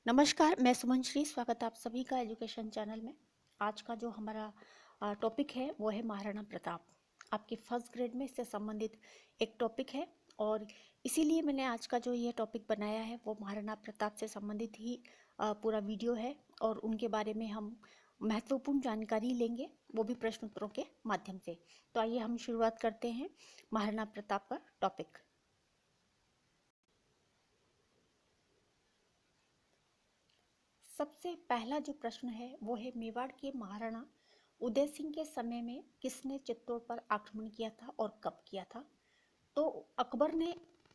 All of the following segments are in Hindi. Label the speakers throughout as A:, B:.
A: नमस्कार, मैं सुमन स्वागत है आप सभी का एजुकेशन चैनल में। आज का जो हमारा टॉपिक है वो है महाराणा प्रताप। आपके फर्स्ट ग्रेड में इससे संबंधित एक टॉपिक है और इसीलिए मैंने आज का जो ये टॉपिक बनाया है वो महाराणा प्रताप से संबंधित ही पूरा वीडियो है और उनके बारे में हम महत्वपूर्ण जानकारी लेंगे, वो भी प्रश्न उत्तरों के माध्यम से। तो आइए हम शुरुआत करते हैं महाराणा प्रताप का टॉपिक। सबसे पहला जो प्रश्न है वो है मेवाड़ के महाराणा उदय सिंह के समय में किसने चित्तौड़ पर आक्रमण किया था और कब किया था। तो अकबर ने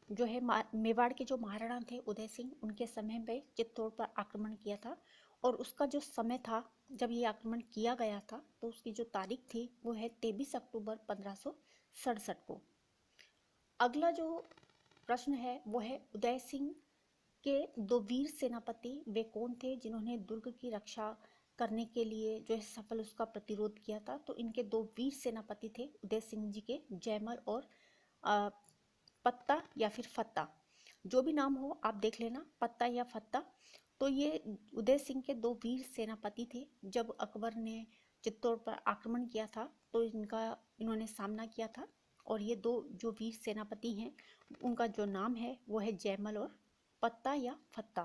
A: जो है मेवाड़ के जो महाराणा थे उदय सिंह, उनके समय में चित्तौड़ पर आक्रमण किया था और उसका जो समय था जब ये आक्रमण किया गया था तो उसकी जो तारीख थी वो है 23 अक्टूबर 1567 को। अगला जो प्रश्न है वो है उदय सिंह के दो वीर सेनापति वे कौन थे जिन्होंने दुर्ग की रक्षा करने के लिए जो है सफल उसका प्रतिरोध किया था। तो इनके दो वीर सेनापति थे उदय सिंह जी के, जयमल और अ, पत्ता या फिर फत्ता, जो भी नाम हो आप देख लेना, पत्ता या फत्ता। तो ये उदय सिंह के दो वीर सेनापति थे। जब अकबर ने चित्तौड़ पर आक्रमण किया था तो इन्होंने सामना किया था और ये दो जो वीर सेनापति हैं उनका जो नाम है वो है जयमल और पत्ता या फत्ता।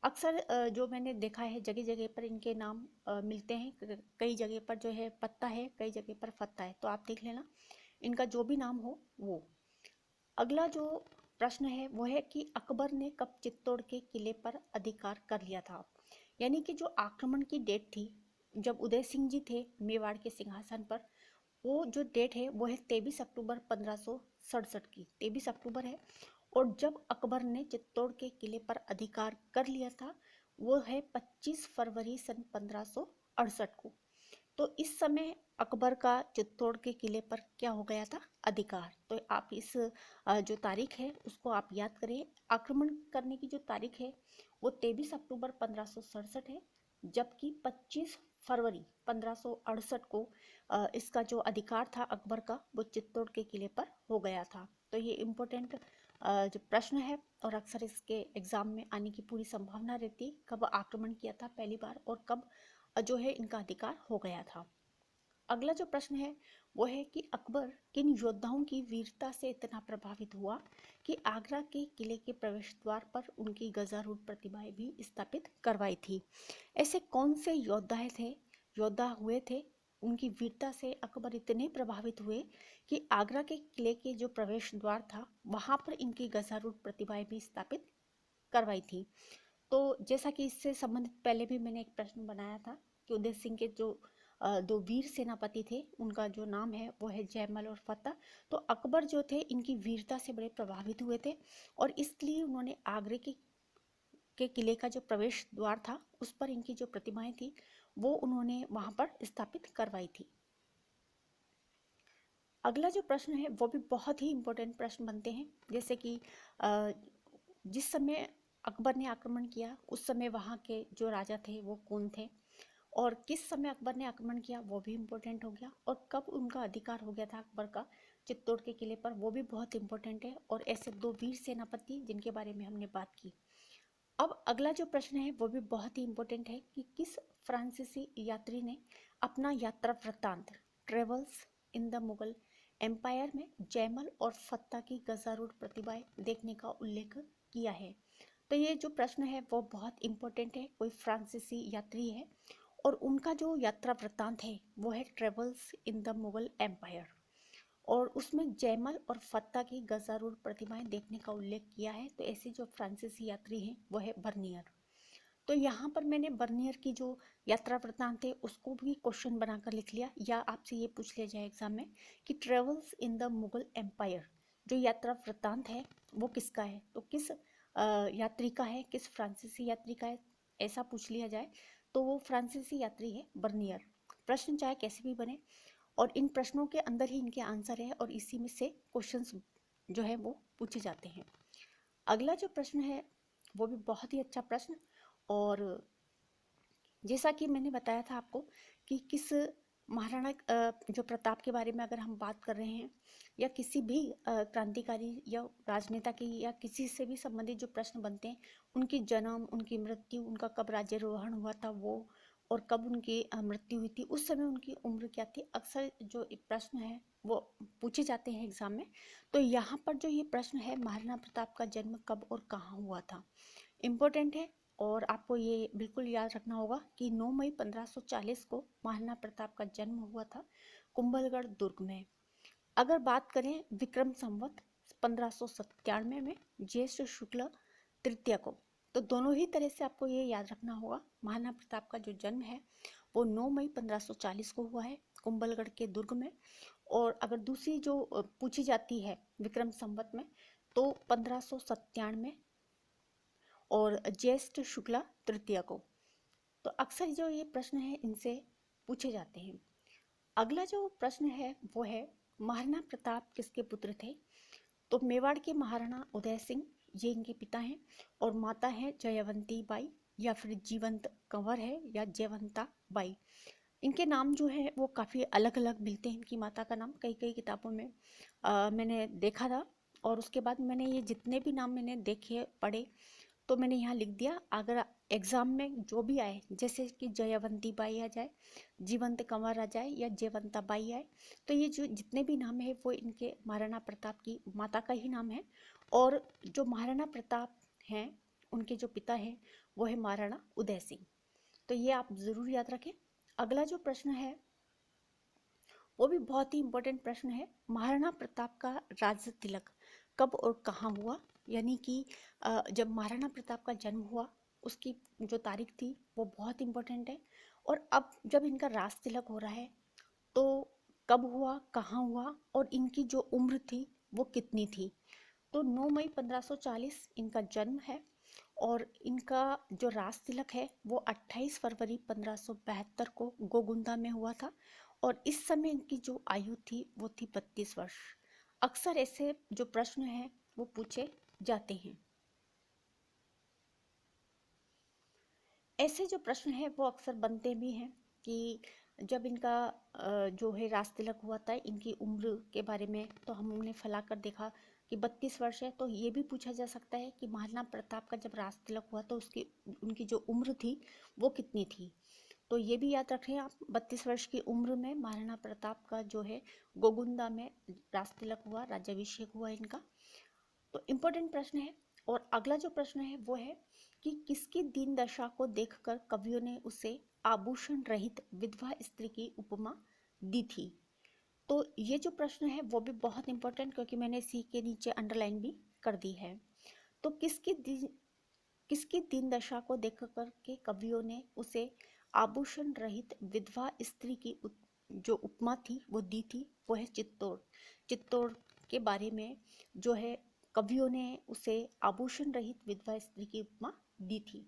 A: अक्सर जो मैंने देखा है जगह जगह पर इनके नाम मिलते हैं, कई जगह पर जो है पत्ता है, कई जगह पर फत्ता है, तो आप देख लेना इनका जो भी नाम हो वो। अगला जो प्रश्न है वो है कि अकबर ने कब चित्तौड़ के किले पर अधिकार कर लिया था। यानी कि जो आक्रमण की डेट थी जब उदय सिंह जी थे मेवाड़ के सिंहासन पर, वो जो डेट है वो है 23 अक्टूबर 1567 की, 23 अक्टूबर है। और जब अकबर ने चित्तौड़ के किले पर अधिकार कर लिया था वो है 25 फरवरी सन 1568 को। तो इस समय अकबर का चित्तौड़ के किले पर क्या हो गया था, अधिकार। तो आप इस जो तारीख है उसको आप याद करें। आक्रमण करने की जो तारीख है वो 23 अक्टूबर 1567 है, जबकि 25 फरवरी 1568 को इसका जो अधिकार था अकबर का वो चित्तौड़ के किले पर हो गया था। तो ये इम्पोर्टेंट जो प्रश्न है और अक्सर इसके एग्जाम में आने की पूरी संभावना रहती, कब आक्रमण किया था पहली बार और कब जो है इनका अधिकार हो गया था। अगला जो प्रश्न है वो है कि अकबर किन योद्धाओं की वीरता से इतना प्रभावित हुआ कि आगरा के किले के प्रवेश द्वार पर उनकी गजारूढ़ प्रतिमाएं भी स्थापित करवाई थी। ऐसे कौन से योद्धा हुए थे, उनकी वीरता से अकबर इतने प्रभावित हुए कि आगरा के किले के जो प्रवेश द्वार था वहां पर इनकी गजारूढ़ प्रतिमाएं भी स्थापित करवाई थी। तो जैसा कि इससे संबंधित पहले भी मैंने एक प्रश्न बनाया था कि उदय सिंह के जो दो वीर सेनापति थे उनका जो नाम है वो है जयमल और फत्ता। तो अकबर जो थे इनकी वीरता से बड़े प्रभावित हुए थे और इसलिए उन्होंने आगरे के किले का जो प्रवेश द्वार था उस पर इनकी जो प्रतिमाएं थी वो उन्होंने वहां पर स्थापित करवाई थी। अगला जो प्रश्न है वो भी बहुत ही इम्पोर्टेंट प्रश्न बनते हैं, जैसे कि जिस समय अकबर ने आक्रमण किया उस समय वहाँ के जो राजा थे वो कौन थे, और किस समय अकबर ने आक्रमण किया वो भी इम्पोर्टेंट हो गया, और कब उनका अधिकार हो गया था अकबर का चित्तौड़ के किले पर वो भी बहुत इम्पोर्टेंट है। और ऐसे दो वीर सेनापति जिनके बारे में हमने बात की। अब अगला जो प्रश्न है वो भी बहुत ही इम्पोर्टेंट है कि किस फ्रांसीसी यात्री ने अपना यात्रा वृत्तांत travels in the Mughal empire में जयमल और फत्ता की गजारूढ़ प्रतिभाएं देखने का उल्लेख किया है। तो ये जो प्रश्न है वो बहुत इम्पोर्टेंट है, कोई फ्रांसीसी यात्री है और उनका जो यात्रा वृत्तांत है वो है travels in the Mughal empire, और उसमें जयमल और फत्ता की गजारूढ़ प्रतिमाएं देखने का उल्लेख किया है। तो ऐसे जो फ्रांसीसी यात्री हैं वो है बर्नियर। तो यहाँ पर मैंने बर्नियर की जो यात्रा वृत्तांत है उसको भी क्वेश्चन बनाकर लिख लिया, या आपसे ये पूछ लिया जाए एग्जाम में कि travels in the Mughal empire जो यात्रा वृत्तांत है वो किसका है, तो किस यात्री का है, किस फ्रांसीसी यात्री का है, ऐसा पूछ लिया जाए तो वो फ्रांसीसी यात्री है बर्नियर। प्रश्न चाहे कैसे भी बने और इन प्रश्नों के अंदर ही इनके आंसर है और इसी में से क्वेश्चंस जो है वो पूछे जाते हैं। अगला जो प्रश्न है वो भी बहुत ही अच्छा प्रश्न, और जैसा कि मैंने बताया था आपको कि किस महाराणा जो प्रताप के बारे में अगर हम बात कर रहे हैं, या किसी भी क्रांतिकारी या राजनेता की या किसी से भी संबंधित जो प्रश्न बनते हैं, उनकी जन्म, उनकी मृत्यु, उनका कब राज्यारोहण हुआ था वो, और कब उनकी मृत्यु हुई थी, उस समय उनकी उम्र क्या थी, अक्सर जो प्रश्न है वो पूछे जाते हैं एग्जाम में। तो यहाँ पर जो ये प्रश्न है, महाराणा प्रताप का जन्म कब और कहाँ हुआ था, इम्पोर्टेंट है। और आपको ये बिल्कुल याद रखना होगा कि 9 मई 1540 को महाराणा प्रताप का जन्म हुआ था कुंभलगढ़ दुर्ग में। अगर बात करें विक्रम संवत 1597 में ज्येष्ठ शुक्ल तृतीया को, तो दोनों ही तरह से आपको ये याद रखना होगा, महाराणा प्रताप का जो जन्म है वो 9 मई 1540 को हुआ है कुंभलगढ़ के दुर्ग में। और अगर दूसरी जो पूछी जाती है विक्रम संवत में, तो 1597 और ज्येष्ठ शुक्ला तृतीया को। तो अक्सर जो ये प्रश्न है इनसे पूछे जाते हैं। अगला जो प्रश्न है वो है, महाराणा प्रताप किसके पुत्र थे। तो मेवाड़ के महाराणा उदय सिंह, ये इनके पिता हैं, और माता है जयवंती बाई, या फिर जीवंत कंवर है, या जयवंता बाई। इनके नाम जो है वो काफ़ी अलग अलग मिलते हैं, इनकी माता का नाम कई कई किताबों में मैंने देखा था, और उसके बाद मैंने ये जितने भी नाम मैंने देखे पढ़े तो मैंने यहाँ लिख दिया। अगर एग्ज़ाम में जो भी आए, जैसे कि जयवंती बाई आ जाए, जीवंत कंवर आ जाए, या जयवंता बाई आए, तो ये जो जितने भी नाम है वो इनके महाराणा प्रताप की माता का ही नाम है। और जो महाराणा प्रताप हैं, उनके जो पिता हैं वो है महाराणा उदय सिंह। तो ये आप ज़रूर याद रखें। अगला जो प्रश्न है वो भी बहुत ही इम्पोर्टेंट प्रश्न है, महाराणा प्रताप का राज तिलक कब और कहाँ हुआ। यानी कि जब महाराणा प्रताप का जन्म हुआ उसकी जो तारीख थी वो बहुत इम्पोर्टेंट है। और अब जब इनका राज तिलक हो रहा है तो कब हुआ, कहाँ हुआ, और इनकी जो उम्र थी वो कितनी थी। तो 9 मई 1540 इनका जन्म है, और इनका जो राज तिलक है वो 28 फरवरी 1572 को गोगुंदा में हुआ था। और इस समय इनकी जो आयु थी वो थी 32 वर्ष। अक्सर ऐसे जो प्रश्न हैं वो पूछे जाते हैं। ऐसे जो प्रश्न है वो अक्सर बनते भी हैं कि जब इनका जो है राज तिलक हुआ था, इनकी उम्र के बारे में तो हमने फैला कर देखा कि 32 वर्ष है। तो ये भी पूछा जा सकता है कि महाराणा प्रताप का जब राज तिलक हुआ तो उसकी उनकी जो उम्र थी वो कितनी थी। तो ये भी याद रखें आप, 32 वर्ष की उम्र में महाराणा प्रताप का जो है गोगुंदा में राज तिलक हुआ, राज्याभिषेक हुआ इनका। तो इम्पोर्टेंट प्रश्न है। और अगला जो प्रश्न है वो है कि किसकी दीन दशा को देखकर कवियों ने उसे आभूषण रहित विधवा स्त्री की उपमा दी थी। तो ये जो प्रश्न है वो भी बहुत इंपॉर्टेंट, क्योंकि मैंने इसी के नीचे अंडरलाइन भी कर दी है। तो किसकी दीन दशा को देख कर के कवियों ने उसे आभूषण रहित विधवा स्त्री की जो उपमा थी वो दी थी, वो है चित्तौड़। चित्तौड़ के बारे में जो है कवियों ने उसे आभूषण रहित विधवा स्त्री की उपमा दी थी।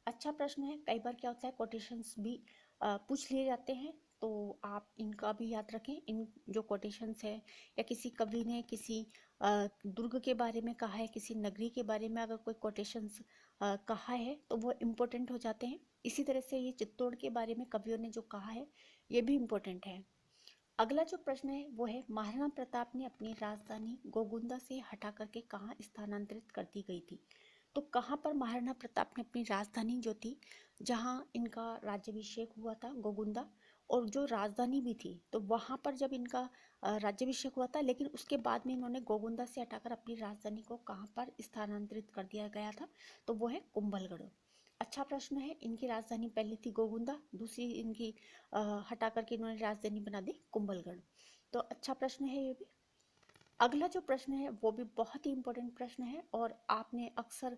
A: अच्छा प्रश्न है। कई बार क्या होता है, कोटेशंस भी पूछ लिए जाते हैं, तो आप इनका भी याद रखें। इन जो कोटेशंस है, या किसी कवि ने किसी दुर्ग के बारे में कहा है, किसी नगरी के बारे में अगर कोई कोटेशंस कहा है तो वो इम्पोर्टेंट हो जाते हैं। इसी तरह से ये चित्तौड़ के बारे में कवियों ने जो कहा है ये भी इम्पोर्टेंट है। अगला जो प्रश्न है वो है, महाराणा प्रताप ने अपनी राजधानी गोगुंदा से हटा करके कहाँ स्थानांतरित कर दी गई थी। तो कहाँ पर महाराणा प्रताप ने अपनी राजधानी जो थी, जहाँ इनका राज्याभिषेक हुआ था गोगुंदा, और जो राजधानी भी थी, तो वहाँ पर जब इनका राज्याभिषेक हुआ था, लेकिन उसके बाद में इन्होंने गोगुंदा से हटाकर अपनी राजधानी को कहाँ पर स्थानांतरित कर दिया गया था, तो वो है कुंभलगढ़। अच्छा प्रश्न है। इनकी राजधानी पहली थी गोगुंदा, दूसरी इनकी हटा करके इन्होंने राजधानी बना दी कुंभलगढ़। तो अच्छा प्रश्न है ये भी। अगला जो प्रश्न है वो भी बहुत ही इम्पोर्टेंट प्रश्न है, और आपने अक्सर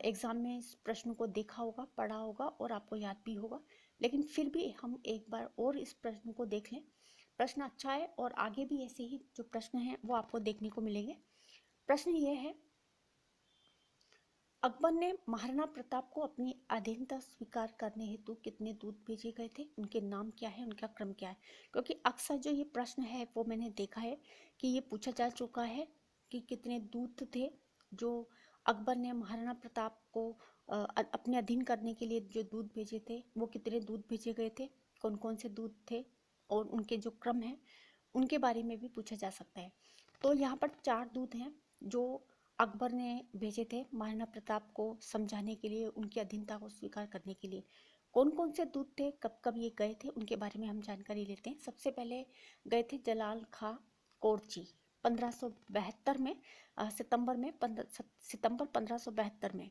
A: एग्जाम में इस प्रश्न को देखा होगा, पढ़ा होगा, और आपको याद भी होगा। लेकिन फिर भी हम एक बार और इस प्रश्न को देख लें। प्रश्न अच्छा है, और आगे भी ऐसे ही जो प्रश्न हैं वो आपको देखने को मिलेंगे। प्रश्न ये है, अकबर ने महाराणा प्रताप को अपनी अधीनता स्वीकार करने हेतु कितने दूत भेजे गए थे, उनके नाम क्या है, उनका क्रम क्या है। क्योंकि अक्सर जो ये प्रश्न है वो मैंने देखा है कि ये पूछा जा चुका है कि कितने दूत थे जो अकबर ने महाराणा प्रताप को अपने अधीन करने के लिए जो दूत भेजे थे, वो कितने दूत भेजे गए थे, कौन कौन से दूत थे, और उनके जो क्रम हैं उनके बारे में भी पूछा जा सकता है। तो यहाँ पर 4 दूत हैं जो अकबर ने भेजे थे महाराणा प्रताप को समझाने के लिए, उनकी अधीनता को स्वीकार करने के लिए। कौन कौन से दूत थे, कब कब ये गए थे, उनके बारे में हम जानकारी लेते हैं। सबसे पहले गए थे जलाल खां कोरची 1572 में, सितंबर 1572 में।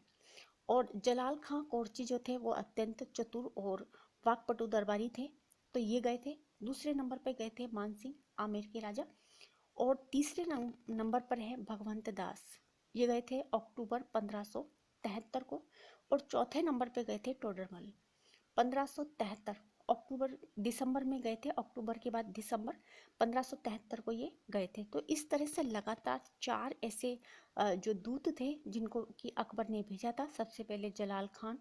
A: और जलाल खां कोरची जो थे वो अत्यंत चतुर और वाकपटु दरबारी थे, तो ये गए थे। दूसरे नंबर पर गए थे मानसिंह, आमेर के राजा। और तीसरे नंबर पर है भगवंत दास, ये गए थे अक्टूबर 1573 को। और चौथे नंबर पे गए थे टोडरमल 1573 अक्टूबर, दिसंबर में गए थे, अक्टूबर के बाद दिसंबर 1573 को ये गए थे। तो इस तरह से लगातार 4 ऐसे जो दूत थे जिनको कि अकबर ने भेजा था। सबसे पहले जलाल खान,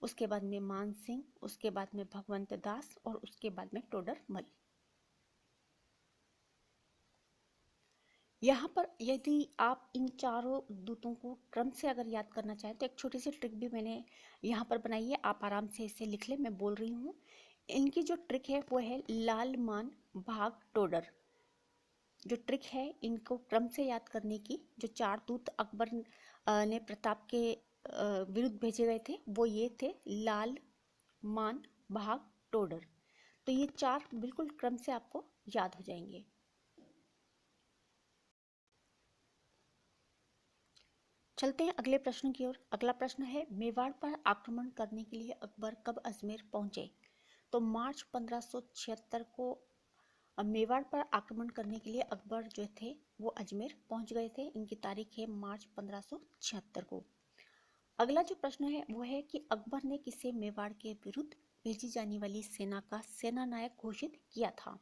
A: उसके बाद में मान सिंह, उसके बाद में भगवंत दास और उसके बाद में टोडरमल। यहाँ पर यदि आप इन चारों दूतों को क्रम से अगर याद करना चाहें तो एक छोटी सी ट्रिक भी मैंने यहाँ पर बनाई है, आप आराम से इसे लिख लें, मैं बोल रही हूँ। इनकी जो ट्रिक है वो है लाल मान भाग टोडर। जो ट्रिक है इनको क्रम से याद करने की, जो 4 दूत अकबर ने प्रताप के विरुद्ध भेजे गए थे वो ये थे लाल, मान, भाग, टोडर। तो ये 4 बिल्कुल क्रम से आपको याद हो जाएंगे। चलते हैं अगले प्रश्न की ओर। अगला प्रश्न है मेवाड़ पर आक्रमण करने के लिए अकबर कब अजमेर पहुंचे? तो मार्च 1576 को मेवाड़ पर आक्रमण करने के लिए अकबर जो थे वो अजमेर पहुंच गए थे। इनकी तारीख है मार्च 1576 को। अगला जो प्रश्न है वो है कि अकबर ने किसे मेवाड़ के विरुद्ध भेजी जाने वाली सेना का सेना नायक घोषित किया था?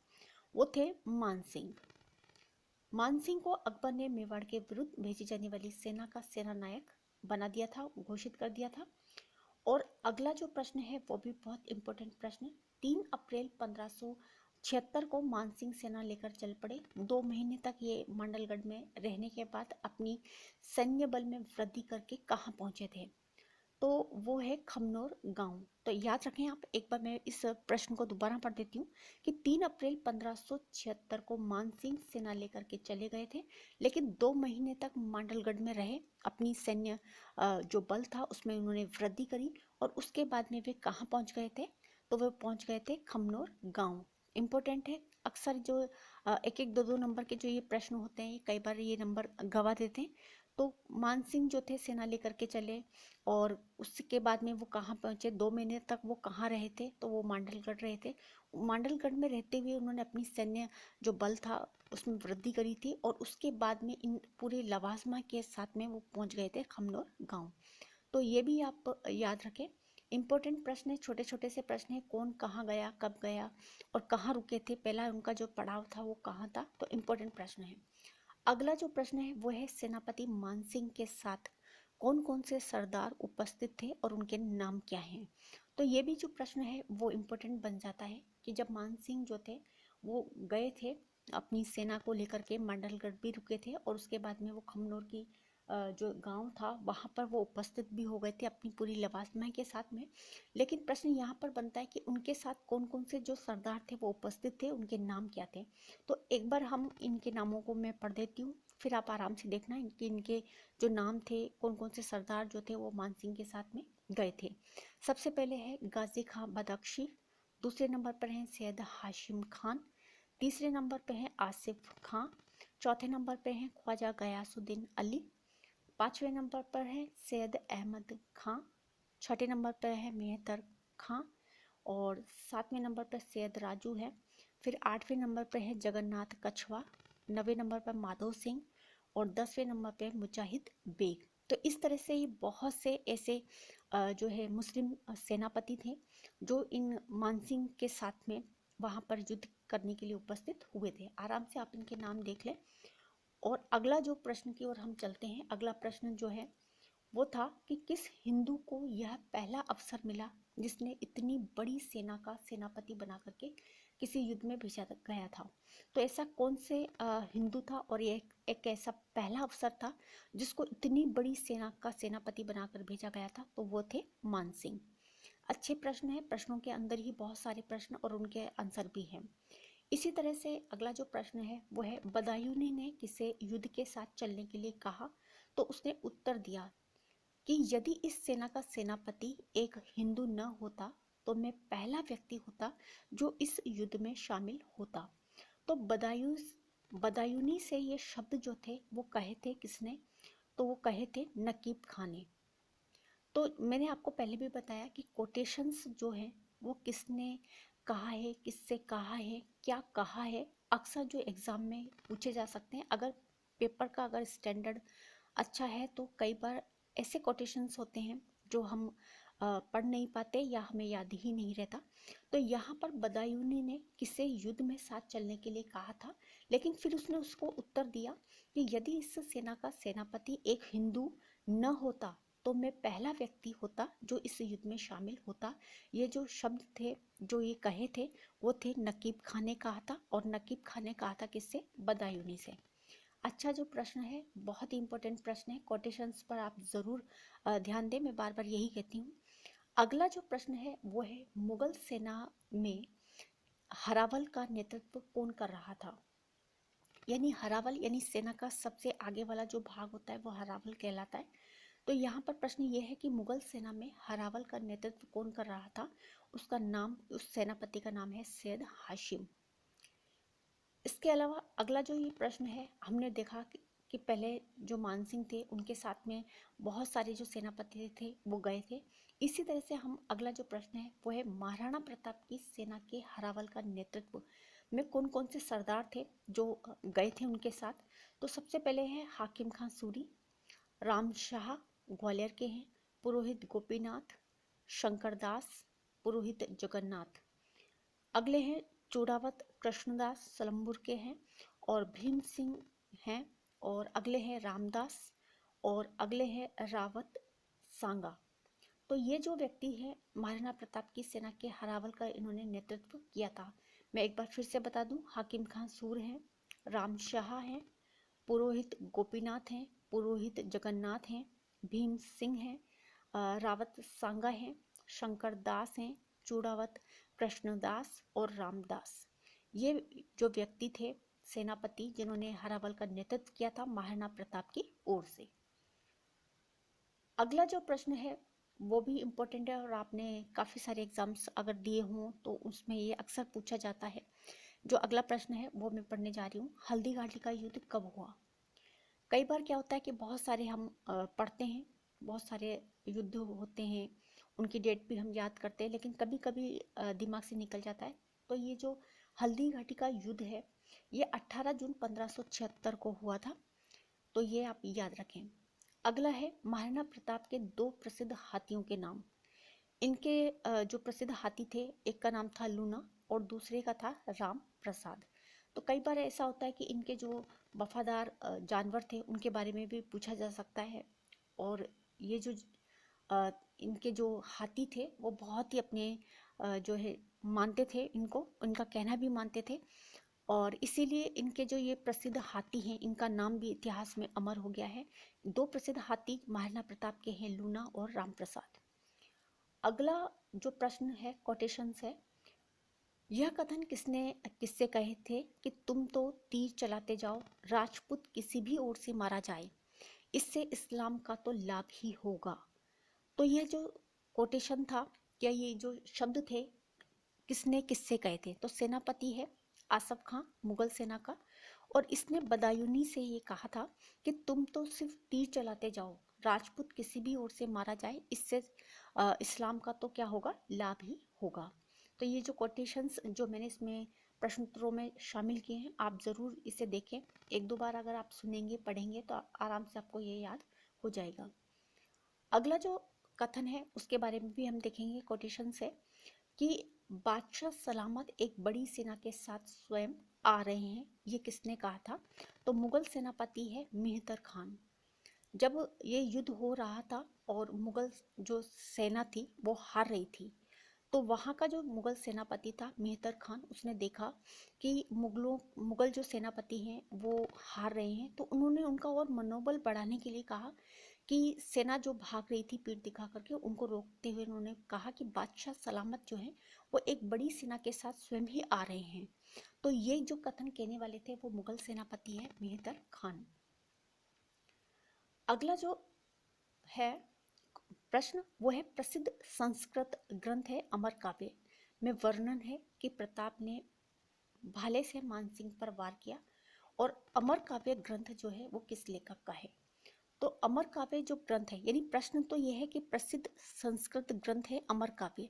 A: वो थे मानसिंह। मानसिंह को अकबर ने मेवाड़ के विरुद्ध भेजी जाने वाली सेना का सेना नायक बना दिया था, घोषित कर दिया था। और अगला जो प्रश्न है वो भी बहुत इंपॉर्टेंट प्रश्न है। 3 अप्रैल 1576 को मानसिंह सेना लेकर चल पड़े। 2 महीने तक ये मांडलगढ़ में रहने के बाद अपनी सैन्य बल में वृद्धि करके कहाँ पहुंचे थे? तो वो है खमनोर गांव। तो याद रखें आप, एक बार मैं इस प्रश्न को दोबारा पढ़ देती हूँ कि 3 अप्रैल 1576 को मानसिंह सेना लेकर के चले गए थे, लेकिन 2 महीने तक मांडलगढ़ में रहे, अपनी सैन्य जो बल था उसमें उन्होंने वृद्धि करी। और उसके बाद में वे कहाँ पहुँच गए थे? तो वे पहुँच गए थे खमनोर गाँव। इम्पोर्टेंट है, अक्सर जो एक एक दो दो नंबर के जो ये प्रश्न होते हैं कई बार ये नंबर गवा देते हैं। तो मानसिंह जो थे सेना लेकर के चले और उसके बाद में वो कहाँ पहुँचे, 2 महीने तक वो कहाँ रहे थे? तो वो मांडलगढ़ रहे थे। मांडलगढ़ में रहते हुए उन्होंने अपनी सैन्य जो बल था उसमें वृद्धि करी थी। और उसके बाद में इन पूरे लवाजमा के साथ में वो पहुँच गए थे खमनोर गाँव। तो ये भी आप याद रखें, इम्पोर्टेंट प्रश्न है, छोटे छोटे से प्रश्न है। कौन कहाँ गया, कब गया और कहाँ रुके थे, पहला उनका जो पड़ाव था वो कहाँ था, तो इम्पोर्टेंट प्रश्न है। अगला जो प्रश्न है वो है सेनापति मानसिंह के साथ कौन कौन से सरदार उपस्थित थे और उनके नाम क्या हैं? तो ये भी जो प्रश्न है वो इम्पोर्टेंट बन जाता है कि जब मानसिंह जो थे वो गए थे अपनी सेना को लेकर के, मांडलगढ़ भी रुके थे और उसके बाद में वो खमनोर की जो गांव था वहाँ पर वो उपस्थित भी हो गए थे अपनी पूरी लवाजमा के साथ में। लेकिन प्रश्न यहाँ पर बनता है कि उनके साथ कौन कौन से जो सरदार थे वो उपस्थित थे, उनके नाम क्या थे? तो एक बार हम इनके नामों को मैं पढ़ देती हूँ, फिर आप आराम से देखना इनके जो नाम थे, कौन कौन से सरदार जो थे वो मानसिंह के साथ में गए थे। सबसे पहले है गाजी खां बदख्शी, दूसरे नंबर पर है सैयद हाशिम खान, तीसरे नंबर पर है आसिफ खां, चौथे नंबर पर है ख्वाजा गयासुद्दीन अली, पांचवें नंबर पर है सैयद अहमद खां, छठे नंबर पर है मेहतर खां और सातवें नंबर पर सैयद राजू है। फिर 8वें नंबर पर है जगन्नाथ कछवा, 9वें नंबर पर माधव सिंह और 10वें नंबर पे मुजाहिद बेग। तो इस तरह से ये बहुत से ऐसे जो है मुस्लिम सेनापति थे जो इन मानसिंह के साथ में वहाँ पर युद्ध करने के लिए उपस्थित हुए थे। आराम से आप इनके नाम देख लें। और अगला जो प्रश्न की ओर हम चलते हैं, अगला प्रश्न जो है वो था कि किस हिंदू को यह पहला अवसर मिला जिसने इतनी बड़ी सेना का सेनापति बना करके किसी युद्ध में भेजा गया था? तो ऐसा कौन से हिंदू था और ये एक ऐसा पहला अवसर था जिसको इतनी बड़ी सेना का सेनापति बनाकर भेजा गया था? तो वो थे मानसिंह। अच्छे प्रश्न है, प्रश्नों के अंदर ही बहुत सारे प्रश्न और उनके आंसर भी हैं। इसी तरह से अगला जो प्रश्न है वो है, बदायूनी ने किसे युद्ध के साथ चलने के लिए कहा? तो उसने उत्तर दिया कि यदि इस सेना का सेनापति एक हिंदू न होता तो मैं पहला व्यक्ति होता जो इस युद्ध में शामिल होता। तो बदायूनी से ये शब्द जो थे वो कहे थे किसने? तो वो कहे थे नकीब खान ने। तो मैंने आपको पहले भी बताया कि कोटेशंस जो हैं वो किसने कहा है, किससे कहा है, क्या कहा है, अक्सर जो एग्ज़ाम में पूछे जा सकते हैं। अगर पेपर का अगर स्टैंडर्ड अच्छा है तो कई बार ऐसे कोटेशंस होते हैं जो हम पढ़ नहीं पाते या हमें याद ही नहीं रहता। तो यहाँ पर बदायूनी ने किसे युद्ध में साथ चलने के लिए कहा था, लेकिन फिर उसने उसको उत्तर दिया कि यदि इस सेना का सेनापति एक हिंदू न होता तो मैं पहला व्यक्ति होता जो इस युद्ध में शामिल होता। ये जो शब्द थे जो ये कहे थे वो थे नकीब खान ने कहा था, और नकीब खान ने कहा था किससे? बदायूनी से। अच्छा जो प्रश्न है बहुत ही इंपॉर्टेंट प्रश्न है, कोटेशंस पर आप ज़रूर ध्यान दें, मैं बार बार यही कहती हूँ। अगला जो प्रश्न है वो है, मुगल सेना में हरावल का नेतृत्व कौन कर रहा था? यानी हरावल यानी सेना का सबसे आगे वाला जो भाग होता है वो हरावल कहलाता है। तो यहाँ पर प्रश्न ये है कि मुगल सेना में हरावल का नेतृत्व कौन कर रहा था? उसका नाम, उस सेनापति का नाम है सैयद हाशिम। इसके अलावा अगला जो ये प्रश्न है, हमने देखा कि पहले जो मानसिंह थे उनके साथ में बहुत सारे जो सेनापति थे वो गए थे। इसी तरह से हम अगला जो प्रश्न है वो है, महाराणा प्रताप की सेना के हरावल का नेतृत्व में कौन कौन से सरदार थे जो गए थे उनके साथ? तो सबसे पहले है हाकिम खान सूरी, राम शाह ग्वालियर के हैं, पुरोहित गोपीनाथ, शंकरदास, पुरोहित जगन्नाथ। अगले हैं चूड़ावत कृष्णदास सलम्बुर के हैं, और भीम सिंह हैं, और अगले हैं रामदास, और अगले हैं रावत सांगा। तो ये जो व्यक्ति है महाराणा प्रताप की सेना के हरावल का इन्होंने नेतृत्व किया था। मैं एक बार फिर से बता दूं, हाकिम खान सूर हैं, राम शाह हैं, पुरोहित गोपीनाथ हैं, पुरोहित जगन्नाथ हैं, भीम सिंह हैं, रावत सांगा हैं, शंकर दास हैं, चूड़ावत कृष्णदास और रामदास। ये जो व्यक्ति थे सेनापति जिन्होंने हरावल का नेतृत्व किया था महाराणा प्रताप की ओर से। अगला जो प्रश्न है वो भी इम्पोर्टेंट है, और आपने काफ़ी सारे एग्जाम्स अगर दिए हों तो उसमें ये अक्सर पूछा जाता है। जो अगला प्रश्न है वो मैं पढ़ने जा रही हूँ, हल्दी घाटी का युद्ध कब हुआ? कई बार क्या होता है कि बहुत सारे हम पढ़ते हैं, बहुत सारे युद्ध होते हैं, उनकी डेट भी हम याद करते हैं, लेकिन कभी कभी दिमाग से निकल जाता है। तो ये जो हल्दी घाटी का युद्ध है ये 18 जून 1576 को हुआ था, तो ये आप याद रखें। अगला है महाराणा प्रताप के दो प्रसिद्ध हाथियों के नाम। इनके जो प्रसिद्ध हाथी थे, एक का नाम था लूना और दूसरे का था राम प्रसाद। तो कई बार ऐसा होता है कि इनके जो वफादार जानवर थे उनके बारे में भी पूछा जा सकता है। और ये जो इनके जो हाथी थे वो बहुत ही अपने जो है मानते थे, इनको इनका कहना भी मानते थे, और इसीलिए इनके जो ये प्रसिद्ध हाथी हैं इनका नाम भी इतिहास में अमर हो गया है। दो प्रसिद्ध हाथी महाराणा प्रताप के हैं, लूना और राम प्रसाद। अगला जो प्रश्न है कोटेशंस है, यह कथन किससे कहे थे कि तुम तो तीर चलाते जाओ, राजपूत किसी भी ओर से मारा जाए, इससे इस्लाम का तो लाभ ही होगा। तो यह जो कोटेशन था या ये जो शब्द थे किसने किससे कहे थे? तो सेनापति है आसफ खां मुगल सेना का, और इसने बदायूनी से ये कहा था कि तुम तो सिर्फ तीर चलाते जाओ, राजपूत किसी भी ओर से मारा जाए, इससे इस्लाम का तो क्या होगा? लाभ ही होगा। तो ये जो कोटेशंस जो मैंने इसमें प्रश्नोत्तरों में शामिल किए हैं आप ज़रूर इसे देखें, एक दो बार अगर आप सुनेंगे पढ़ेंगे तो आराम से आपको ये याद हो जाएगा। अगला जो कथन है उसके बारे में भी हम देखेंगे, कोटेशन से, कि बादशाह सलामत एक बड़ी सेना के साथ स्वयं आ रहे हैं, ये किसने कहा था? तो मुगल सेनापति है मेहतर खान। जब ये युद्ध हो रहा था और मुगल जो सेना थी वो हार रही थी, तो वहाँ का जो मुगल सेनापति था मेहतर खान, उसने देखा कि मुगल जो सेनापति हैं वो हार रहे हैं, तो उन्होंने उनका और मनोबल बढ़ाने के लिए कहा कि सेना जो भाग रही थी पीठ दिखा करके, उनको रोकते हुए उन्होंने कहा कि बादशाह सलामत जो है वो एक बड़ी सेना के साथ स्वयं ही आ रहे हैं। तो ये जो कथन कहने वाले थे वो मुगल सेनापति है मेहतर खान। अगला जो है प्रश्न वो है, प्रसिद्ध संस्कृत ग्रंथ है अमर काव्य में वर्णन है कि प्रताप ने भाले से मानसिंह पर वार किया। और अमर काव्य ग्रंथ जो है वो किस लेखक का है? तो अमर काव्य जो ग्रंथ है, यानी प्रश्न तो यह है कि प्रसिद्ध संस्कृत ग्रंथ है अमर काव्य,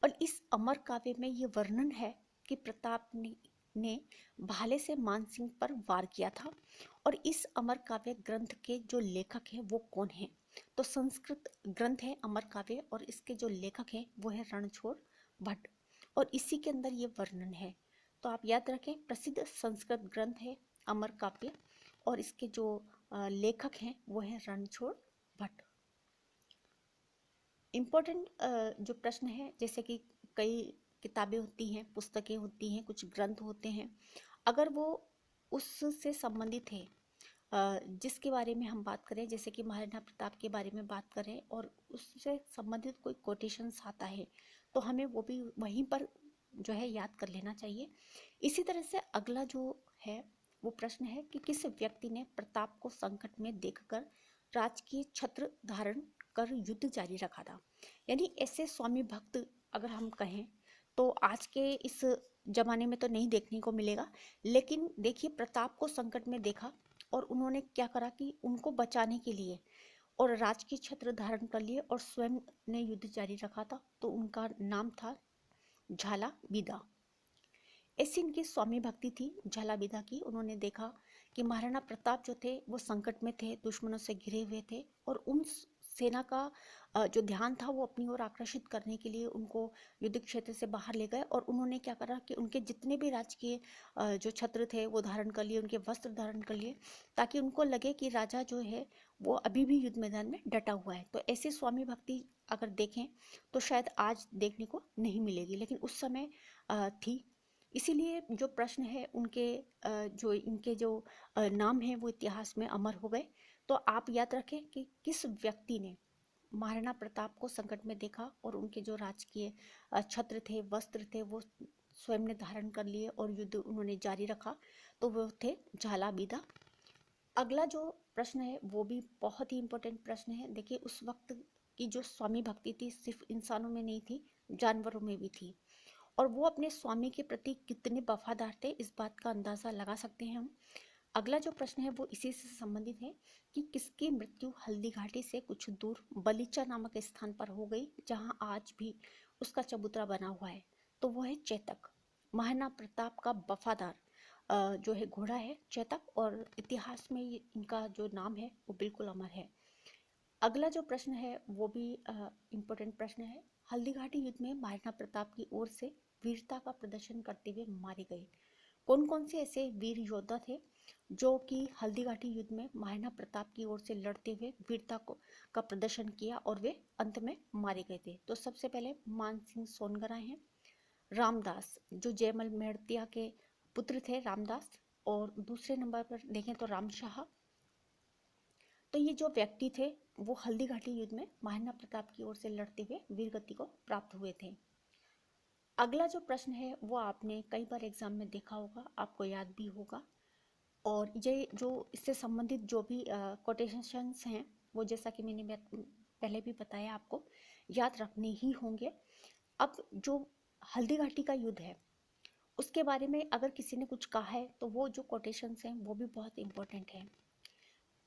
A: और इस अमर काव्य में ये वर्णन है कि प्रताप ने भाले से मानसिंह पर वार किया था। और इस अमर काव्य ग्रंथ के जो लेखक हैं वो कौन हैं? तो संस्कृत ग्रंथ है अमर काव्य और इसके जो लेखक हैं वो है रणछोड़ भट्ट, और इसी के अंदर ये वर्णन है। तो आप याद रखें, प्रसिद्ध संस्कृत ग्रंथ है अमर काव्य और इसके जो लेखक हैं वो है रणछोड़ भट्ट। इम्पोर्टेंट जो प्रश्न है, जैसे कि कई किताबें होती हैं, पुस्तकें होती हैं, कुछ ग्रंथ होते हैं, अगर वो उससे संबंधित है जिसके बारे में हम बात करें, जैसे कि महाराणा प्रताप के बारे में बात करें और उससे संबंधित कोई कोटेशंस आता है तो हमें वो भी वहीं पर जो है याद कर लेना चाहिए। इसी तरह से अगला जो है वो प्रश्न है कि किस व्यक्ति ने प्रताप को संकट में देखकर राजकीय छत्र धारण कर युद्ध जारी रखा था? यानी ऐसे स्वामी भक्त अगर हम कहें तो आज के इस जमाने में तो नहीं देखने को मिलेगा, लेकिन देखिए प्रताप को संकट में देखा और उन्होंने क्या करा कि उनको बचाने के लिए और राजकीय छत्र धारण कर लिए और स्वयं ने युद्ध जारी रखा था। तो उनका नाम था झाला बीदा। ऐसी इनकी स्वामी भक्ति थी झाला बीदा की। उन्होंने देखा कि महाराणा प्रताप जो थे वो संकट में थे, दुश्मनों से घिरे हुए थे, और उन सेना का जो ध्यान था वो अपनी ओर आकर्षित करने के लिए उनको युद्ध क्षेत्र से बाहर ले गए। और उन्होंने क्या करा कि उनके जितने भी राजकीय जो छत्र थे वो धारण कर लिए, उनके वस्त्र धारण कर लिए, ताकि उनको लगे कि राजा जो है वो अभी भी युद्ध मैदान में डटा हुआ है। तो ऐसी स्वामी भक्ति अगर देखें तो शायद आज देखने को नहीं मिलेगी, लेकिन उस समय थी। इसीलिए जो प्रश्न है उनके जो इनके जो नाम है वो इतिहास में अमर हो गए। तो आप याद रखें कि किस व्यक्ति ने महाराणा प्रताप को संकट में देखा और उनके जो राजकीय छत्र थे, वस्त्र थे, वो स्वयं ने धारण कर लिए और युद्ध उन्होंने जारी रखा। तो वो थे झाला बीदा। अगला जो प्रश्न है वो भी बहुत ही इम्पोर्टेंट प्रश्न है। देखिए उस वक्त की जो स्वामी भक्ति थी सिर्फ इंसानों में नहीं थी, जानवरों में भी थी, और वो अपने स्वामी के प्रति कितने वफादार थे इस बात का अंदाज़ा लगा सकते हैं हम। अगला जो प्रश्न है वो इसी से संबंधित है कि किसकी मृत्यु हल्दी घाटी से कुछ दूर बलीचा नामक स्थान पर हो गई, जहां आज भी उसका चबूतरा बना हुआ है? तो वो है चेतक, महाराणा प्रताप का वफादार जो है घोड़ा है चेतक, और इतिहास में इनका जो नाम है वो बिल्कुल अमर है। अगला जो प्रश्न है वो भी इम्पोर्टेंट प्रश्न है। हल्दीघाटी युद्ध में महाराणा प्रताप की ओर से वीरता का प्रदर्शन करते हुए मारे गए कौन कौन से ऐसे वीर योद्धा थे जो कि हल्दीघाटी युद्ध में महाराणा प्रताप की ओर से लड़ते हुए वीरता को का प्रदर्शन किया और वे अंत में मारे गए थे? तो सबसे पहले मानसिंह सोनगरा हैं, रामदास जो जयमल मेड़तिया के पुत्र थे रामदास, और दूसरे नंबर पर देखें तो रामशाह। तो ये जो व्यक्ति थे वो हल्दीघाटी युद्ध में महाराणा प्रताप की ओर से लड़ते हुए वीरगति को प्राप्त हुए थे। अगला जो प्रश्न है वो आपने कई बार एग्जाम में देखा होगा, आपको याद भी होगा, और ये जो इससे संबंधित जो भी कोटेशंस हैं वो जैसा कि मैंने पहले भी बताया आपको याद रखने ही होंगे। अब जो हल्दीघाटी का युद्ध है उसके बारे में अगर किसी ने कुछ कहा है तो वो जो कोटेशंस हैं वो भी बहुत इंपॉर्टेंट है।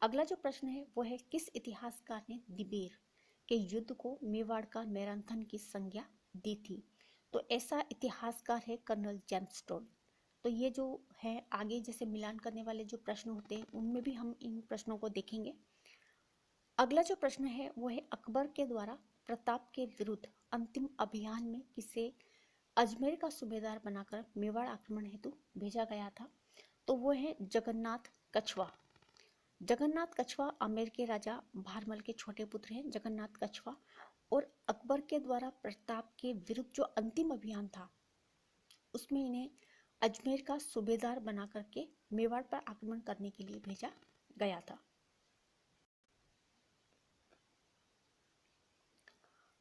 A: अगला जो प्रश्न है वो है, किस इतिहासकार ने दिबेर के युद्ध को मेवाड़ का मैराथन की संज्ञा दी थी? तो ऐसा इतिहासकार है कर्नल जेम्स टोड। तो ये जो है आगे जैसे मिलान करने वाले जो प्रश्न होते हैं उनमें भी हम इन प्रश्नों को देखेंगे। अगला जो प्रश्न है वो है, अकबर के द्वारा प्रताप के विरुद्ध अंतिम अभियान में किसे अजमेर का सूबेदार बनाकर मेवाड़ आक्रमण हेतु भेजा गया था? तो वो है जगन्नाथ कछवा। जगन्नाथ कछवा आमेर के राजा भारमल के छोटे पुत्र हैं जगन्नाथ कछवा, और अकबर के द्वारा प्रताप के विरुद्ध जो अंतिम अभियान था उसमें इन्हें अजमेर का सूबेदार बना करके मेवाड़ पर आक्रमण करने के लिए भेजा गया था।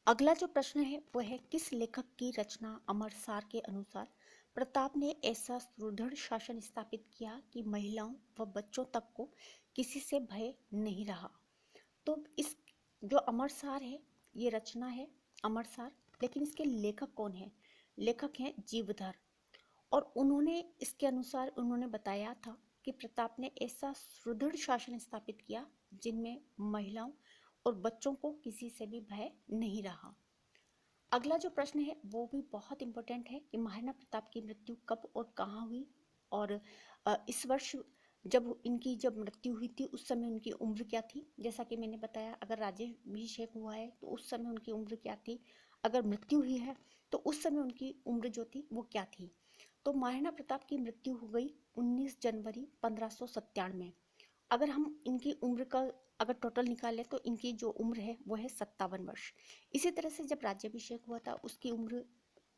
A: अगला जो प्रश्न है वो है, किस लेखक की रचना अमरसार के अनुसार प्रताप ने ऐसा सुदृढ़ शासन स्थापित किया कि महिलाओं व बच्चों तक को किसी से भय नहीं रहा। तो इस जो अमरसार है, ये रचना है अमरसार, लेकिन इसके लेखक कौन है? लेखक हैं जीवधर। और उन्होंने इसके अनुसार उन्होंने बताया था कि प्रताप ने ऐसा सुदृढ़ शासन स्थापित किया जिनमें महिलाओं और बच्चों को किसी से भी भय नहीं रहा। अगला जो प्रश्न है वो भी बहुत इंपॉर्टेंट है कि महाराणा प्रताप की मृत्यु कब और कहाँ हुई, और इस वर्ष जब मृत्यु हुई थी उस समय उनकी उम्र क्या थी। जैसा कि मैंने बताया, अगर राज्याभिषेक हुआ है तो उस समय उनकी उम्र क्या थी, अगर मृत्यु हुई है तो उस समय उनकी उम्र जो थी वो क्या थी। तो महाराणा प्रताप की मृत्यु हो गई 19 जनवरी 1597। अगर हम इनकी उम्र का अगर टोटल निकालें तो इनकी जो उम्र है वो है 57 वर्ष। इसी तरह से जब राज्याभिषेक हुआ था उसकी उम्र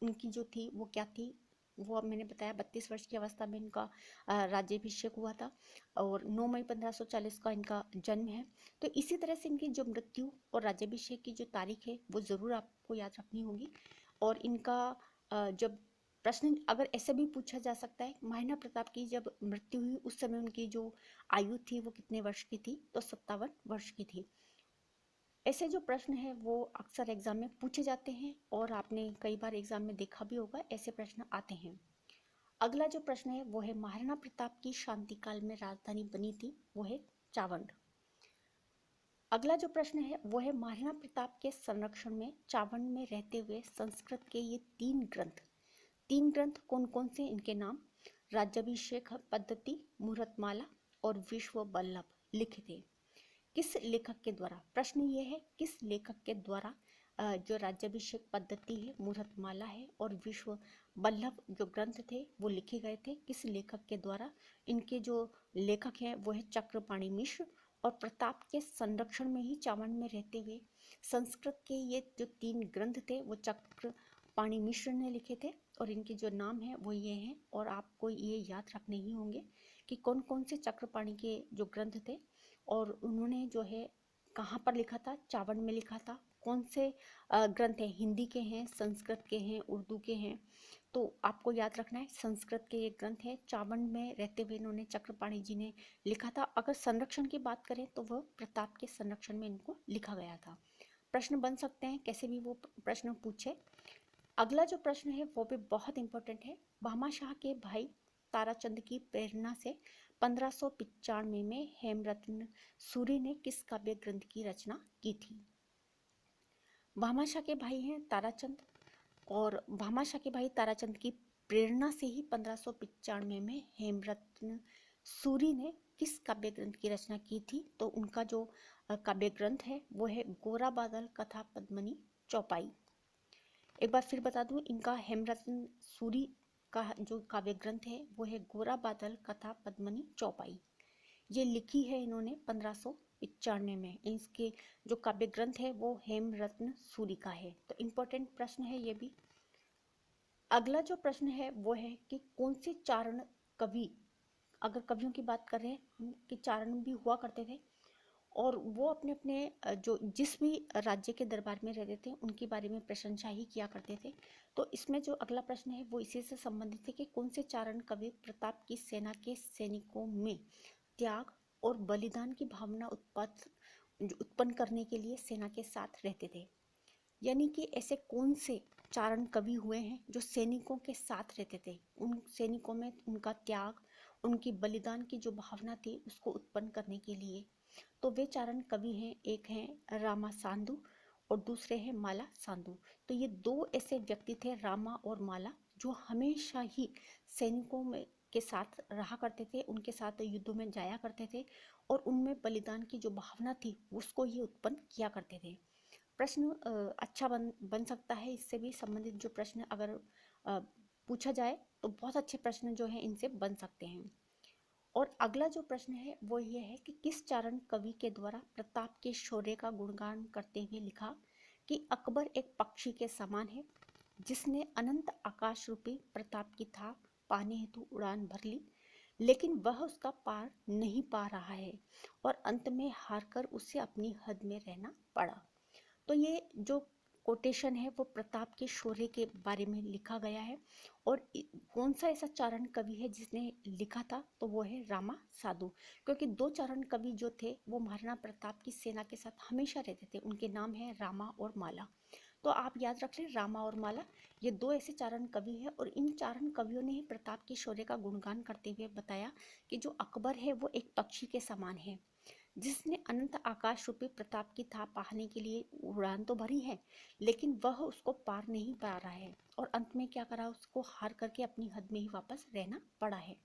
A: उनकी जो थी वो क्या थी, वो अब मैंने बताया 32 वर्ष की अवस्था में इनका राज्याभिषेक हुआ था, और 9 मई 1540 का इनका जन्म है। तो इसी तरह से इनकी जो मृत्यु और राज्याभिषेक की जो तारीख है वो ज़रूर आपको याद रखनी होगी। और इनका जब प्रश्न अगर ऐसे भी पूछा जा सकता है, महाराणा प्रताप की जब मृत्यु हुई उस समय उनकी जो आयु थी वो कितने वर्ष की थी, तो 57 वर्ष की थी। ऐसे जो प्रश्न है वो अक्सर एग्जाम में पूछे जाते हैं और आपने कई बार एग्जाम में देखा भी होगा, ऐसे प्रश्न आते हैं। अगला जो प्रश्न है वो है, महाराणा प्रताप की शांति काल में राजधानी बनी थी, वो है चावंड। अगला जो प्रश्न है वो है, महाराणा प्रताप के संरक्षण में चावंड में रहते हुए संस्कृत के ये तीन ग्रंथ कौन कौन से, इनके नाम राज्याभिषेक पद्धति, मुहूर्तमाला और विश्व बल्लभ लिखे थे। किस लेखक के द्वारा? प्रश्न ये है किस लेखक के द्वारा जो राज्याभिषेक पद्धति है, मुहूर्तमाला है और विश्व बल्लभ जो ग्रंथ थे वो लिखे गए थे, किस लेखक के द्वारा? इनके जो लेखक हैं वो है चक्रपाणि मिश्र। और प्रताप के संरक्षण में ही चावंड में रहते हुए संस्कृत के ये जो 3 ग्रंथ थे वो चक्रपाणि मिश्र ने लिखे थे, और इनके जो नाम है वो ये हैं। और आपको ये याद रखने ही होंगे कि कौन कौन से चक्रपाणि के जो ग्रंथ थे और उन्होंने जो है कहाँ पर लिखा था, चावंड में लिखा था। कौन से ग्रंथ हैं, हिंदी के हैं, संस्कृत के हैं, उर्दू के हैं, तो आपको याद रखना है संस्कृत के ये ग्रंथ हैं। चावंड में रहते हुए इन्होंने चक्रपाणि जी ने लिखा था। अगर संरक्षण की बात करें तो वह प्रताप के संरक्षण में इनको लिखा गया था। प्रश्न बन सकते हैं, कैसे भी वो प्रश्न पूछे। अगला जो प्रश्न है वो भी बहुत इंपॉर्टेंट है, भामाशाह के भाई ताराचंद की प्रेरणा से 1595 में हेमरत्न सूरी ने किस काव्य ग्रंथ की रचना की थी? भामाशाह के भाई हैं ताराचंद, और भामाशाह के भाई ताराचंद की प्रेरणा से ही 1595 में हेमरत्न सूरी ने किस काव्य ग्रंथ की रचना की थी? तो उनका जो काव्य ग्रंथ है वो है गोरा बादल कथा पद्मनी चौपाई। एक बार फिर बता दूं, इनका हेमरत्न सूरी का जो काव्य ग्रंथ है वो है गोरा बादल कथा पद्मनी चौपाई। ये लिखी है इन्होंने 1595 में। इसके जो काव्य ग्रंथ है वो हेमरत्न सूरी का है। तो इम्पोर्टेंट प्रश्न है ये भी। अगला जो प्रश्न है वो है कि कौन से चारण कवि, अगर कवियों की बात कर रहे हैं हम कि चारण भी हुआ करते थे और वो अपने अपने जो जिस भी राज्य के दरबार में रहते थे उनके बारे में प्रशंसा ही किया करते थे। तो इसमें जो अगला प्रश्न है वो इसी से संबंधित है कि कौन से चारण कवि प्रताप की सेना के सैनिकों में त्याग और बलिदान की भावना उत्पन्न करने के लिए सेना के साथ रहते थे। यानी कि ऐसे कौन से चारण कवि हुए हैं जो सैनिकों के साथ रहते थे, उन सैनिकों में उनका त्याग, उनकी बलिदान की जो भावना थी उसको उत्पन्न करने के लिए। तो वे चारण कवि हैं, एक हैं रामा सांधु और दूसरे हैं माला सांधु। तो ये दो ऐसे व्यक्ति थे रामा और माला जो हमेशा ही सैनिकों में के साथ रहा करते थे, उनके साथ युद्धों में जाया करते थे और उनमें बलिदान की जो भावना थी उसको ये उत्पन्न किया करते थे। प्रश्न अच्छा बन सकता है, इससे भी संबंधित जो प्रश्न अगर पूछा जाए तो बहुत अच्छे प्रश्न जो हैं इनसे बन सकते हैं। और अगला जो प्रश्न है वो ये है कि किस चारण कवि के द्वारा प्रताप के शौर्य का गुणगान करते हुए लिखा कि अकबर एक पक्षी के समान है जिसने अनंत आकाश रूपी प्रताप की था पाने हेतु उड़ान भर ली, लेकिन वह उसका पार नहीं पा रहा है और अंत में हारकर उसे अपनी हद में रहना पड़ा। तो ये जो कोटेशन है वो प्रताप के शौर्य के बारे में लिखा गया है। और कौन सा ऐसा चारण कवि है जिसने लिखा था, तो वो है रामा साधु। क्योंकि दो चारण कवि जो थे वो महाराणा प्रताप की सेना के साथ हमेशा रहते थे, उनके नाम है रामा और माला। तो आप याद रख लें, रामा और माला ये दो ऐसे चारण कवि हैं। और इन चारण कवियों ने ही प्रताप के शौर्य का गुणगान करते हुए बताया कि जो अकबर है वो एक पक्षी के समान है, जिसने अनंत आकाश रूपी प्रताप की थाह पाने के लिए उड़ान तो भरी है, लेकिन वह उसको पार नहीं पा रहा है। और अंत में क्या करा, उसको हार करके अपनी हद में ही वापस रहना पड़ा है।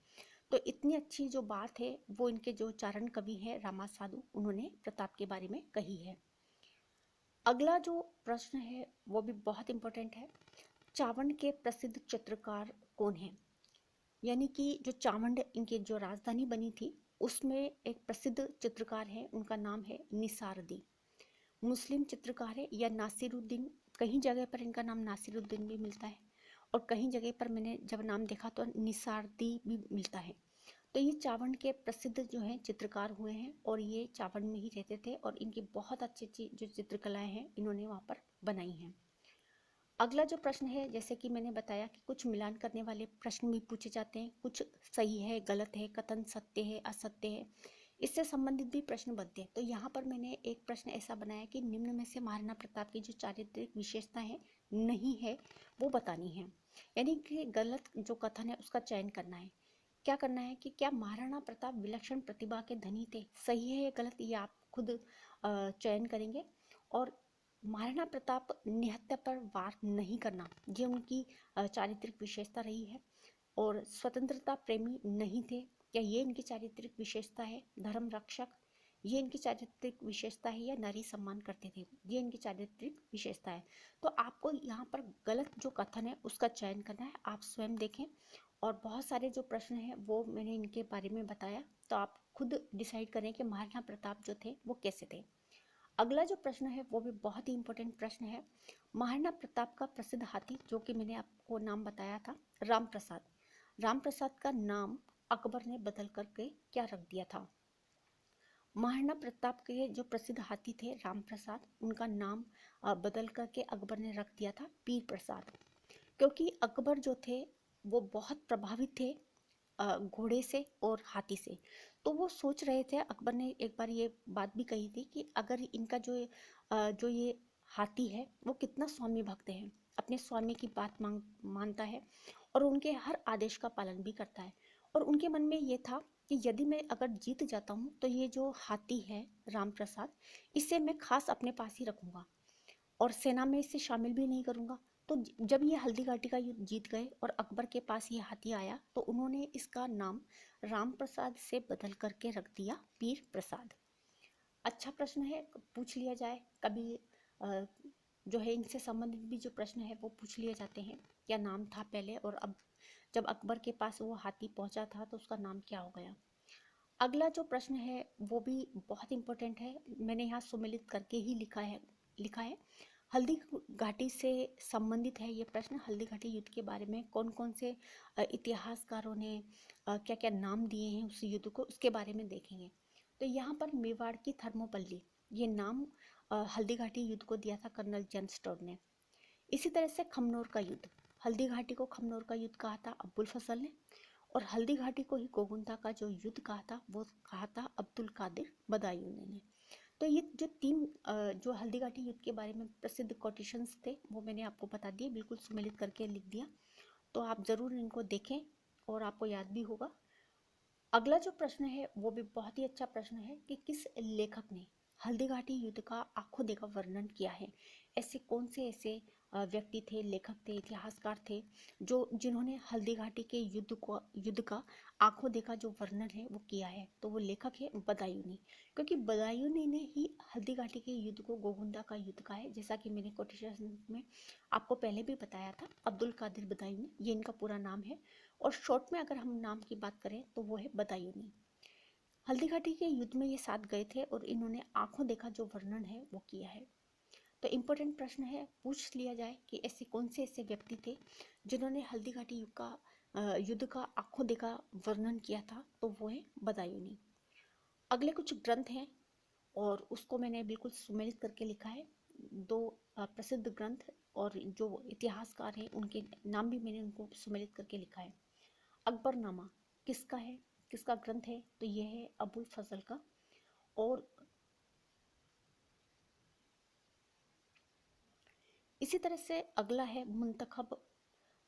A: तो इतनी अच्छी जो बात है वो इनके जो चारण कवि है रामा साधु, उन्होंने प्रताप के बारे में कही है। अगला जो प्रश्न है वो भी बहुत इंपॉर्टेंट है। चावंड के प्रसिद्ध चित्रकार कौन है? यानी कि जो चावंड इनकी जो राजधानी बनी थी उसमें एक प्रसिद्ध चित्रकार है, उनका नाम है निसारदी। मुस्लिम चित्रकार है या नासिरुद्दीन, कहीं जगह पर इनका नाम नासिरुद्दीन भी मिलता है और कहीं जगह पर मैंने जब नाम देखा तो निसारदी भी मिलता है। तो ये चावंड के प्रसिद्ध जो हैं चित्रकार हुए हैं और ये चावंड में ही रहते थे और इनकी बहुत अच्छी अच्छी जो चित्रकलाएं हैं इन्होंने वहाँ पर बनाई हैं। अगला जो प्रश्न है, जैसे कि मैंने बताया कि कुछ मिलान करने वाले प्रश्न भी पूछे जाते हैं, कुछ सही है गलत है, कथन सत्य है असत्य है, इससे संबंधित भी प्रश्न बनते हैं। तो यहाँ पर मैंने एक प्रश्न ऐसा बनाया कि निम्न में से महाराणा प्रताप की जो चारित्रिक विशेषता है नहीं है वो बतानी है। यानी कि गलत जो कथन है उसका चयन करना है। क्या करना है कि क्या महाराणा प्रताप विलक्षण प्रतिभा के धनी थे, सही है या गलत, ये आप खुद चयन करेंगे। और महाराणा प्रताप निहत्या पर वार नहीं करना, ये उनकी चारित्रिक विशेषता रही है। और स्वतंत्रता प्रेमी नहीं थे, क्या ये इनकी चारित्रिक विशेषता है। धर्म रक्षक, ये इनकी चारित्रिक विशेषता है। या नारी सम्मान करते थे, ये इनकी चारित्रिक विशेषता है। तो आपको यहाँ पर गलत जो कथन है उसका चयन करना है, आप स्वयं देखें। और बहुत सारे जो प्रश्न हैं वो मैंने इनके बारे में बताया, तो आप खुद डिसाइड करें कि महाराणा प्रताप जो थे वो कैसे थे। अगला जो प्रश्न है वो भी बहुत ही इंपॉर्टेंट प्रश्न है। महाराणा प्रताप का प्रसिद्ध हाथी, जो कि मैंने आपको नाम बताया था, राम प्रसाद। राम प्रसाद का नाम अकबर ने बदल करके क्या रख दिया था? महाराणा प्रताप के जो प्रसिद्ध हाथी थे राम प्रसाद, उनका नाम बदल करके अकबर ने रख दिया था पीर प्रसाद। क्योंकि अकबर जो थे वो बहुत प्रभावित थे घोड़े से और हाथी से। तो वो सोच रहे थे, अकबर ने एक बार ये बात भी कही थी कि अगर इनका जो ये हाथी है वो कितना स्वामी भक्त है, अपने स्वामी की बात मानता है और उनके हर आदेश का पालन भी करता है। और उनके मन में ये था कि यदि मैं अगर जीत जाता हूँ तो ये जो हाथी है राम प्रसाद, इसे मैं खास अपने पास ही रखूँगा और सेना में इसे शामिल भी नहीं करूँगा। तो जब ये हल्दी घाटी का युद्ध जीत गए और अकबर के पास ये हाथी आया तो उन्होंने इसका नाम राम प्रसाद से बदल करके रख दिया पीर प्रसाद। अच्छा प्रश्न है, पूछ लिया जाए कभी। जो है इनसे संबंधित भी जो प्रश्न है वो पूछ लिए जाते हैं। क्या नाम था पहले, और अब जब अकबर के पास वो हाथी पहुंचा था तो उसका नाम क्या हो गया। अगला जो प्रश्न है वो भी बहुत इंपॉर्टेंट है, मैंने यहाँ सुमेलित करके ही लिखा है। हल्दी घाटी से संबंधित है ये प्रश्न। हल्दी घाटी युद्ध के बारे में कौन कौन से इतिहासकारों ने क्या क्या नाम दिए हैं उस युद्ध को, उसके बारे में देखेंगे। तो यहाँ पर मेवाड़ की थर्मोपल्ली, ये नाम हल्दी घाटी युद्ध को दिया था कर्नल जेम्स टॉड ने। इसी तरह से खमनोर का युद्ध, हल्दी घाटी को खमनोर का युद्ध कहा था अब्बुल फजल ने, और हल्दी घाटी को ही गोगुंता का जो युद्ध कहा था वो कहा था अब्दुल कादिर बदायूनी ने। तो ये जो तीन जो हल्दी घाटी युद्ध के बारे में प्रसिद्ध कोटेशंस थे वो मैंने आपको बता दिए, बिल्कुल सुमेलित करके लिख दिया। तो आप ज़रूर इनको देखें और आपको याद भी होगा। अगला जो प्रश्न है वो भी बहुत ही अच्छा प्रश्न है कि किस लेखक ने हल्दी घाटी युद्ध का आंखों देखा वर्णन किया है। ऐसे कौन से ऐसे व्यक्ति थे, लेखक थे, इतिहासकार थे जिन्होंने हल्दी घाटी के युद्ध का आंखों देखा जो वर्णन है वो किया है। तो वो लेखक है बदायूनी, क्योंकि बदायूनी ने ही हल्दी घाटी के युद्ध को गोगुंदा का युद्ध कहा है, जैसा कि मैंने कोटेशन में आपको पहले भी बताया था। अब्दुल कादिर बदायूनी ये इनका पूरा नाम है, और शॉर्ट में अगर हम नाम की बात करें तो वो है बदायूनी। हल्दी घाटी के युद्ध में ये साथ गए थे और इन्होंने आंखों देखा जो वर्णन है वो किया है। तो इम्पोर्टेंट प्रश्न है, पूछ लिया जाए कि ऐसे कौन से ऐसे व्यक्ति थे जिन्होंने हल्दी घाटी युद्ध का आंखों देखा वर्णन किया था, तो वो है बदायूनी। अगले कुछ ग्रंथ हैं और उसको मैंने बिल्कुल सुमेलित करके लिखा है। दो प्रसिद्ध ग्रंथ और जो इतिहासकार हैं उनके नाम भी मैंने उनको सम्मिलित करके लिखा है। अकबरनामा किसका है, किसका ग्रंथ है? तो यह है अबुल फजल का। और इसी तरह से अगला है मुंतखब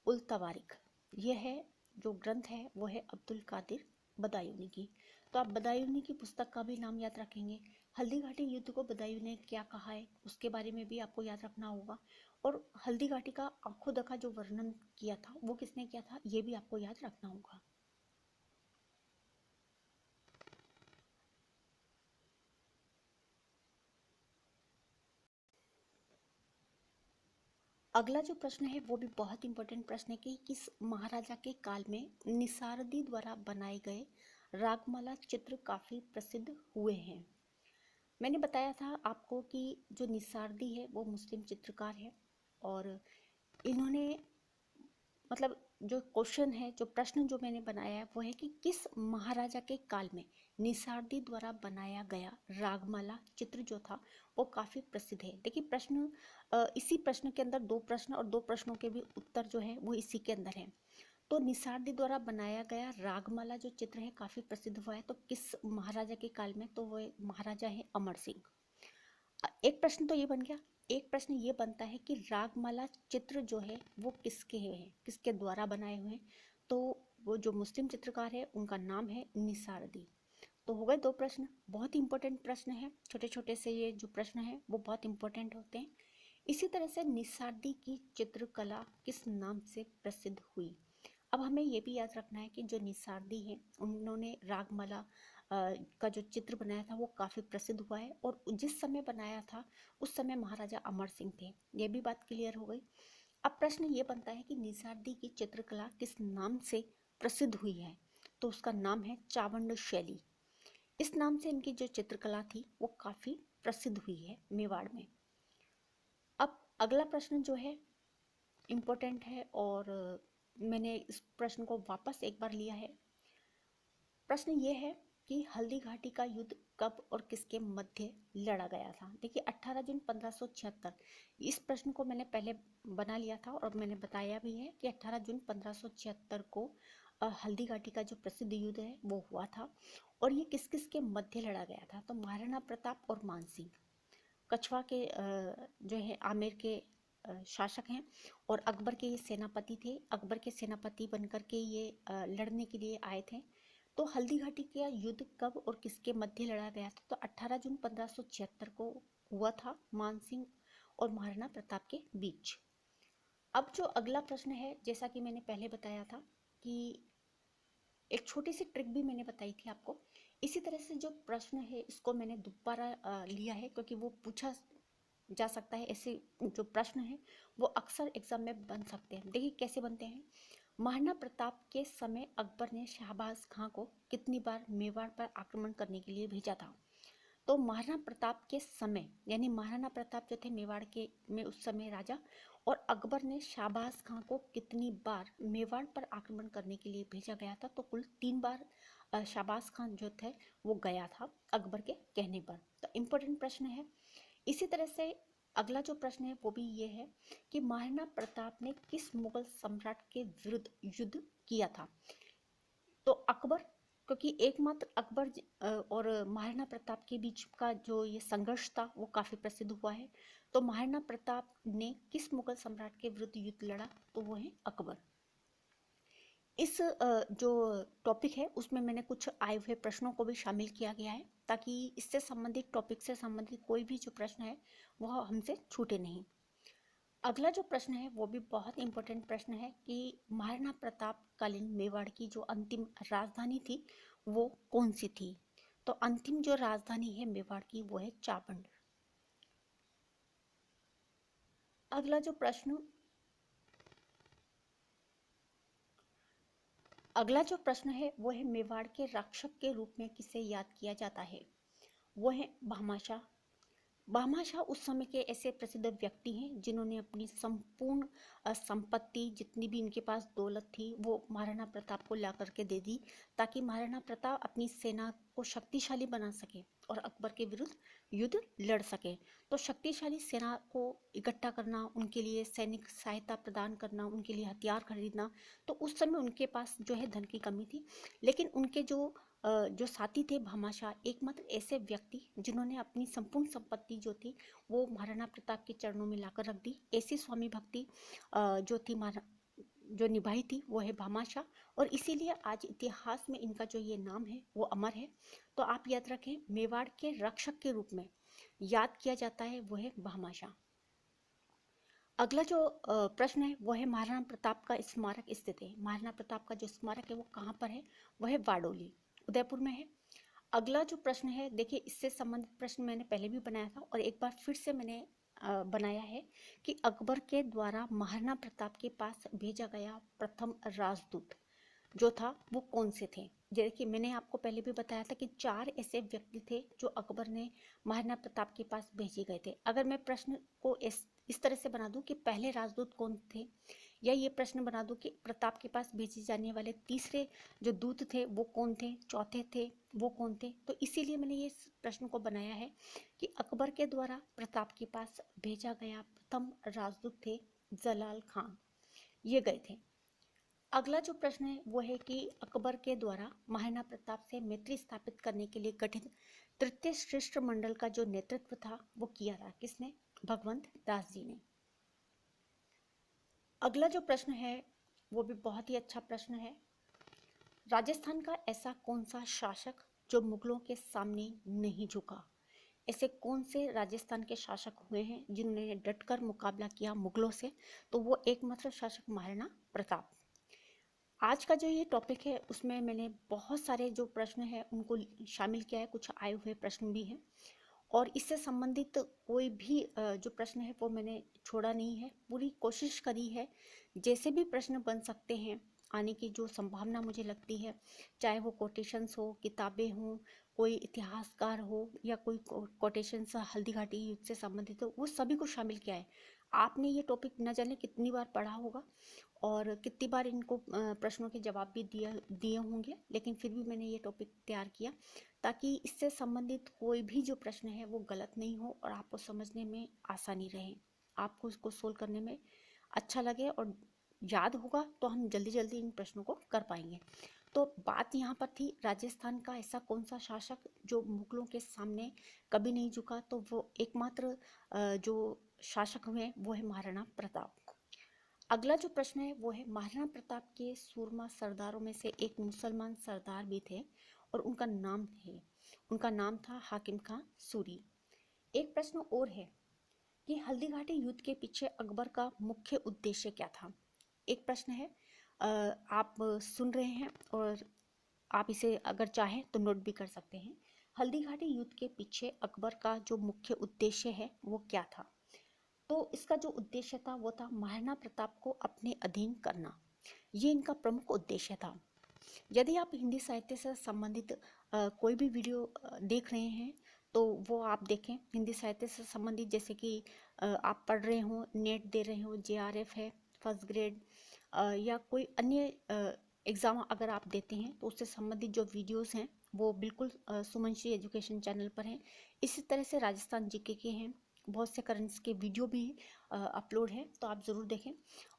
A: उल तवारिख। यह है जो ग्रंथ है वो है अब्दुल कादिर बदायूनी की। तो आप बदायूनी की पुस्तक का भी नाम याद रखेंगे। हल्दी घाटी युद्ध को बदायूं ने क्या कहा है उसके बारे में भी आपको याद रखना होगा। और हल्दी घाटी का आंखों देखा जो वर्णन किया था वो किसने किया था, ये भी आपको याद रखना होगा। अगला जो प्रश्न है वो भी बहुत इंपॉर्टेंट प्रश्न है कि किस महाराजा के काल में निसारदी द्वारा बनाए गए रागमाला चित्र काफी प्रसिद्ध हुए हैं। मैंने बताया था आपको कि जो निसारदी है वो मुस्लिम चित्रकार है। और इन्होंने मतलब जो क्वेश्चन है, जो प्रश्न जो मैंने बनाया है वो है कि किस महाराजा के काल में निसारदी द्वारा बनाया गया रागमाला चित्र जो था वो काफी प्रसिद्ध है। देखिए प्रश्न इसी प्रश्न के अंदर दो प्रश्न और दो प्रश्नों के भी उत्तर जो है वो इसी के अंदर है। तो निसारदी द्वारा बनाया गया रागमाला जो चित्र है काफी प्रसिद्ध हुआ है। तो किस महाराजा के काल में? तो वो महाराजा है अमर सिंह। एक प्रश्न तो ये बन गया। एक प्रश्न ये बनता है कि रागमाला चित्र जो है वो किसके हैं, किसके द्वारा बनाए हुए हैं? तो वो जो मुस्लिम चित्रकार है उनका नाम है निसारदी। तो हो गए दो प्रश्न, बहुत इंपॉर्टेंट प्रश्न है। छोटे छोटे से ये जो प्रश्न है वो बहुत इंपॉर्टेंट होते हैं। इसी तरह से निसारदी की चित्रकला किस नाम से प्रसिद्ध हुई? अब हमें ये भी याद रखना है कि जो निसारदी है उन्होंने रागमाला का जो चित्र बनाया था वो काफ़ी प्रसिद्ध हुआ है। और जिस समय बनाया था उस समय महाराजा अमर सिंह थे। ये भी बात क्लियर हो गई। अब प्रश्न ये बनता है कि निसारदी की चित्रकला किस नाम से प्रसिद्ध हुई है? तो उसका नाम है चावंड शैली। इस नाम से इनकी जो चित्रकला थी वो काफ़ी प्रसिद्ध हुई है मेवाड़ में। अब अगला प्रश्न जो है इम्पोर्टेंट है और मैंने इस प्रश्न को वापस एक बार लिया है। प्रश्न ये है कि हल्दी घाटी का युद्ध कब और किसके मध्य लड़ा गया था? देखिए 18 जून 1576। इस प्रश्न को मैंने पहले बना लिया था और मैंने बताया भी है कि 18 जून 1576 को हल्दी घाटी का जो प्रसिद्ध युद्ध है वो हुआ था। और ये किस किस के मध्य लड़ा गया था? तो महाराणा प्रताप और मानसिंह कछवा के जो है आमेर के शासक हैं और अकबर के ये सेनापति थे। अकबर के सेनापति बनकर के ये लड़ने के लिए आए थे। तो हल्दी घाटी का युद्ध कब और किसके मध्य लड़ा गया था? तो 18 जून 1576 को हुआ था मानसिंह और महाराणा प्रताप के बीच। अब जो अगला प्रश्न है, जैसा कि मैंने पहले बताया था कि एक छोटी सी ट्रिक भी मैंने बताई थी आपको। इसी तरह से जो प्रश्न है इसको मैंने दोबारा लिया है क्योंकि वो पूछा जा सकता है। ऐसे जो प्रश्न है वो अक्सर एग्जाम में बन सकते हैं। देखिए कैसे बनते हैं। महाराणा प्रताप के समय अकबर ने शाहबाज खां को कितनी बार मेवाड़ पर आक्रमण करने के लिए भेजा था? तो महाराणा प्रताप के समय यानी महाराणा प्रताप जो थे मेवाड़ के में उस समय राजा, और अकबर ने शाहबाज खां को कितनी बार मेवाड़ पर आक्रमण करने के लिए भेजा गया था? तो कुल 3 बार शाहबाज खान जो थे वो गया था अकबर के कहने पर। तो इम्पोर्टेंट प्रश्न है। इसी तरह से अगला जो प्रश्न है वो भी ये है कि महाराणा प्रताप ने किस मुगल सम्राट के विरुद्ध युद्ध किया था? तो अकबर, क्योंकि एकमात्र अकबर और महाराणा प्रताप के बीच का जो ये संघर्ष था वो काफी प्रसिद्ध हुआ है। तो महाराणा प्रताप ने किस मुगल सम्राट के विरुद्ध युद्ध लड़ा? तो वो है अकबर। इस जो टॉपिक है उसमें मैंने कुछ आए हुए प्रश्नों को भी शामिल किया गया है ताकि इससे संबंधित टॉपिक से संबंधित कोई भी जो प्रश्न है वह हमसे छूटे नहीं। अगला जो प्रश्न है वो भी बहुत इंपॉर्टेंट प्रश्न है कि महाराणा प्रताप कालीन मेवाड़ की जो अंतिम राजधानी थी वो कौन सी थी? तो अंतिम जो राजधानी है मेवाड़ की वो है चाबंड। अगला जो प्रश्न अगला जो प्रश्न है वो है मेवाड़ के रक्षक के रूप में किसे याद किया जाता है? वो है भामाशाह। भामाशाह उस समय के ऐसे प्रसिद्ध व्यक्ति हैं जिन्होंने अपनी संपूर्ण संपत्ति जितनी भी इनके पास दौलत थी वो महाराणा प्रताप को ला करके दे दी ताकि महाराणा प्रताप अपनी सेना को शक्तिशाली बना सके और अकबर के विरुद्ध युद्ध लड़ सके। तो शक्तिशाली सेना को इकट्ठा करना, उनके लिए सैनिक सहायता प्रदान करना, उनके लिए हथियार खरीदना, तो उस समय उनके पास जो है धन की कमी थी। लेकिन उनके जो साथी थे भामाशाह, एकमात्र ऐसे व्यक्ति जिन्होंने अपनी संपूर्ण संपत्ति जो थी वो महाराणा प्रताप के चरणों में लाकर रख दी। ऐसी स्वामी भक्ति जो थी जो निभाई थी वो है भामाशाह, और इसीलिए आज इतिहास में इनका जो ये नाम है वो अमर है। तो आप याद रखें, मेवाड़ के रक्षक के रूप में याद किया जाता है वो है भामाशाह। अगला जो प्रश्न है वो है महाराणा प्रताप का स्मारक स्थित है। महाराणा प्रताप का जो स्मारक है वो कहाँ पर है? वो है वाडोली, उदयपुर में है। अगला जो प्रश्न है, देखिए इससे संबंधित प्रश्न मैंने पहले भी बनाया था और एक बार फिर से मैंने बनाया है कि अकबर के द्वारा महाराणा प्रताप के पास भेजा गया प्रथम राजदूत जो था वो कौन से थे। देखिए मैंने आपको पहले भी बताया था कि 4 ऐसे व्यक्ति थे जो अकबर ने महाराणा प्रताप के पास भेजे गए थे। अगर मैं प्रश्न को इस तरह से बना दूं कि पहले राजदूत कौन थे, या ये प्रश्न बना दूं कि प्रताप के पास भेजे जाने वाले तीसरे जो दूत थे वो कौन थे, चौथे थे वो कौन थे, तो इसीलिए मैंने ये प्रश्न को बनाया है कि अकबर के द्वारा प्रताप के पास भेजा गया प्रथम राजदूत थे जलाल खान, ये गए थे। अगला जो प्रश्न है वो है कि अकबर के द्वारा महाराणा प्रताप से मैत्री स्थापित करने के लिए गठित तृतीय श्रेष्ठ मंडल का जो नेतृत्व था वो किया था किसने? भगवंत दास जी ने। अगला जो प्रश्न है वो भी बहुत ही अच्छा प्रश्न है। राजस्थान का ऐसा कौन सा शासक जो मुगलों के सामने नहीं झुका? ऐसे कौन से राजस्थान के शासक हुए हैं जिन्होंने डटकर मुकाबला किया मुगलों से? तो वो एकमात्र शासक महाराणा प्रताप। आज का जो ये टॉपिक है उसमें मैंने बहुत सारे जो प्रश्न हैं उनको शामिल किया है, कुछ आए हुए प्रश्न भी हैं, और इससे संबंधित कोई भी जो प्रश्न है वो मैंने छोड़ा नहीं है। पूरी कोशिश करी है जैसे भी प्रश्न बन सकते हैं आने की जो संभावना मुझे लगती है, चाहे वो कोटेशंस हो, किताबें हों, कोई इतिहासकार हो, या कोई कोटेशंस हल्दी घाटी युद्ध से संबंधित हो, वो सभी को शामिल किया है। आपने ये टॉपिक न जाने कितनी बार पढ़ा होगा और कितनी बार इनको प्रश्नों के जवाब भी दिए होंगे, लेकिन फिर भी मैंने ये टॉपिक तैयार किया ताकि इससे संबंधित कोई भी जो प्रश्न है वो गलत नहीं हो और आपको समझने में आसानी रहे, आपको उसको सोल्व करने में अच्छा लगे और याद होगा तो हम जल्दी जल्दी इन प्रश्नों को कर पाएंगे। तो बात यहाँ पर थी राजस्थान का ऐसा कौन सा शासक जो मुगलों के सामने कभी नहीं झुका, तो वो एकमात्र जो शासक हुए वो है महाराणा प्रताप। अगला जो प्रश्न है वो है महाराणा प्रताप के सूरमा सरदारों में से एक मुसलमान सरदार भी थे और उनका नाम था हाकिम खां सूरी। एक प्रश्न और है कि हल्दी घाटी युद्ध के पीछे अकबर का मुख्य उद्देश्य क्या था? एक प्रश्न है, आप सुन रहे हैं और आप इसे अगर चाहें तो नोट भी कर सकते हैं। हल्दी घाटी युद्ध के पीछे अकबर का जो मुख्य उद्देश्य है वो क्या था? तो इसका जो उद्देश्य था वो था महाराणा प्रताप को अपने अधीन करना, ये इनका प्रमुख उद्देश्य था। यदि आप हिंदी साहित्य से संबंधित कोई भी वीडियो देख रहे हैं तो वो आप देखें, हिंदी साहित्य से संबंधित, जैसे कि आप पढ़ रहे हो, नेट दे रहे हो, JRF है, फर्स्ट ग्रेड, या कोई अन्य एग्ज़ाम अगर आप देते हैं तो उससे संबंधित जो वीडियोस हैं वो बिल्कुल सुमनश्री एजुकेशन चैनल पर हैं। इसी तरह से राजस्थान जीके के हैं, बहुत से करंट्स के वीडियो भी अपलोड है, तो आप ज़रूर देखें।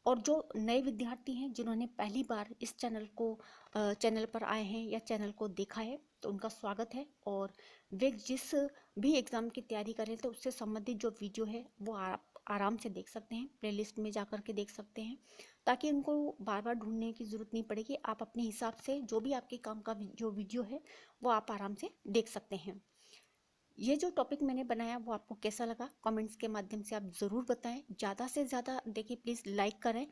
A: और जो नए विद्यार्थी हैं जिन्होंने पहली बार इस चैनल पर आए हैं या चैनल को देखा है तो उनका स्वागत है, और वे जिस भी एग्ज़ाम की तैयारी करें तो उससे संबंधित जो वीडियो है वो आप आराम से देख सकते हैं, प्लेलिस्ट में जा कर के देख सकते हैं, ताकि उनको बार बार ढूंढने की ज़रूरत नहीं पड़ेगी। आप अपने हिसाब से जो भी आपके काम का जो वीडियो है वो आप आराम से देख सकते हैं। ये जो टॉपिक मैंने बनाया वो आपको कैसा लगा कमेंट्स के माध्यम से आप ज़रूर बताएं। ज़्यादा से ज़्यादा देखिए प्लीज़ लाइक करें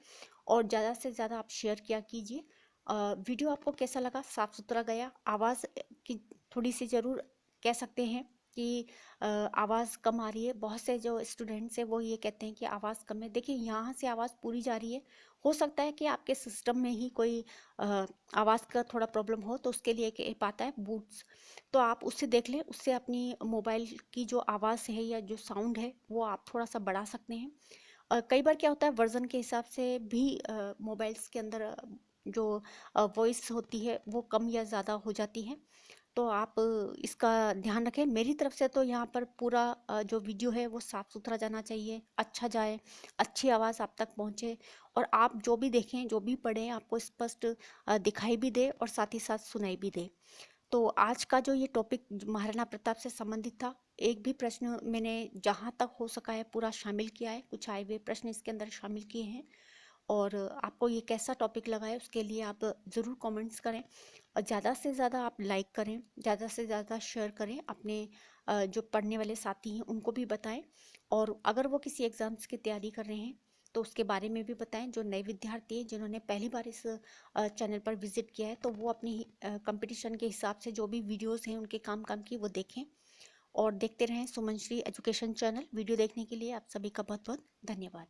A: और ज़्यादा से ज़्यादा आप शेयर किया कीजिए। वीडियो आपको कैसा लगा? साफ़ सुथरा गया? आवाज़ की थोड़ी सी ज़रूर कह सकते हैं कि आवाज़ कम आ रही है। बहुत से जो स्टूडेंट्स हैं वो ये कहते हैं कि आवाज़ कम है। देखिए यहाँ से आवाज़ पूरी जा रही है, हो सकता है कि आपके सिस्टम में ही कोई आवाज़ का थोड़ा प्रॉब्लम हो, तो उसके लिए एक ऐप आता है बूट्स, तो आप उससे देख लें, उससे अपनी मोबाइल की जो आवाज़ है या जो साउंड है वो आप थोड़ा सा बढ़ा सकते हैं। कई बार क्या होता है वर्जन के हिसाब से भी मोबाइल्स के अंदर जो वॉइस होती है वो कम या ज़्यादा हो जाती है, तो आप इसका ध्यान रखें। मेरी तरफ से तो यहाँ पर पूरा जो वीडियो है वो साफ सुथरा जाना चाहिए, अच्छा जाए, अच्छी आवाज़ आप तक पहुँचे, और आप जो भी देखें, जो भी पढ़ें, आपको स्पष्ट दिखाई भी दे और साथ ही साथ सुनाई भी दे। तो आज का जो ये टॉपिक महाराणा प्रताप से संबंधित था, एक भी प्रश्न मैंने जहाँ तक हो सका है पूरा शामिल किया है, कुछ आए हुए प्रश्न इसके अंदर शामिल किए हैं। और आपको ये कैसा टॉपिक लगा है उसके लिए आप ज़रूर कमेंट्स करें, और ज़्यादा से ज़्यादा आप लाइक करें, ज़्यादा से ज़्यादा शेयर करें, अपने जो पढ़ने वाले साथी हैं उनको भी बताएं। और अगर वो किसी एग्ज़ाम्स की तैयारी कर रहे हैं तो उसके बारे में भी बताएं। जो नए विद्यार्थी हैं जिन्होंने पहली बार इस चैनल पर विजिट किया है, तो वो अपनी कंपटीशन के हिसाब से जो भी वीडियोस हैं उनके काम काम की वो देखें, और देखते रहें सुमन श्री एजुकेशन चैनल। वीडियो देखने के लिए आप सभी का बहुत बहुत धन्यवाद।